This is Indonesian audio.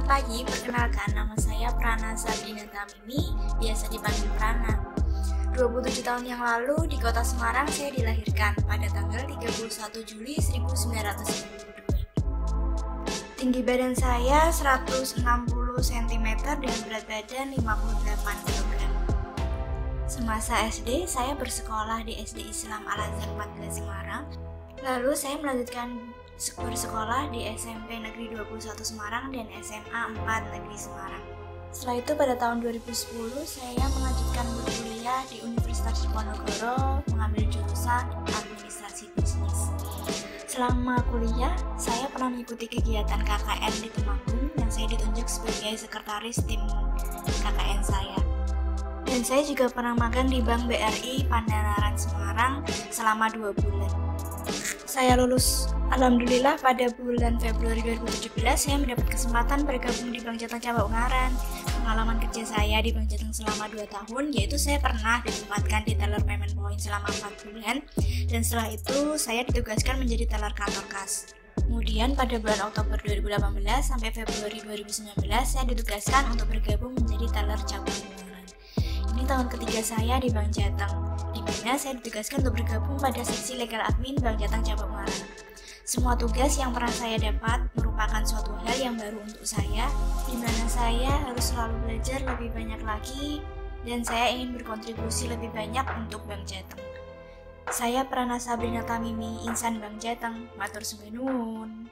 Selamat pagi, perkenalkan nama saya Prana Sabrina Tamimi, biasa dipanggil Prana. 27 tahun yang lalu di kota Semarang saya dilahirkan pada tanggal 31 Juli 1992. Tinggi badan saya 160 cm dan berat badan 58 kg. Semasa SD, saya bersekolah di SD Islam Al-Azhar 14 Semarang. Lalu saya melanjutkan bersekolah di SMP Negeri 21 Semarang dan SMA 4 Negeri Semarang. Setelah itu pada tahun 2010 saya melanjutkan berkuliah di Universitas Diponegoro mengambil jurusan Administrasi Bisnis. Selama kuliah, saya pernah mengikuti kegiatan KKN di Temanggung yang saya ditunjuk sebagai sekretaris tim KKN saya. Dan saya juga pernah magang di Bank BRI Pandanaran Semarang selama 2 bulan. Saya lulus, alhamdulillah pada bulan Februari 2017 saya mendapat kesempatan bergabung di Bank Jateng Cabang Ungaran. Pengalaman kerja saya di Bank Jateng selama 2 tahun, yaitu saya pernah ditempatkan di teller payment point selama 4 bulan, dan setelah itu saya ditugaskan menjadi teller kantor kas. Kemudian pada bulan Oktober 2018 sampai Februari 2019 saya ditugaskan untuk bergabung menjadi teller cabang Ungaran. Ini tahun ketiga saya di Bank Jateng, di mana saya ditugaskan untuk bergabung pada seksi legal admin Bank Jateng Cabang Ungaran. Semua tugas yang pernah saya dapat merupakan suatu hal yang baru untuk saya, di mana saya harus selalu belajar lebih banyak lagi, dan saya ingin berkontribusi lebih banyak untuk Bank Jateng. Saya Prana Sabrina Tamimi, insan Bank Jateng, matur suwun.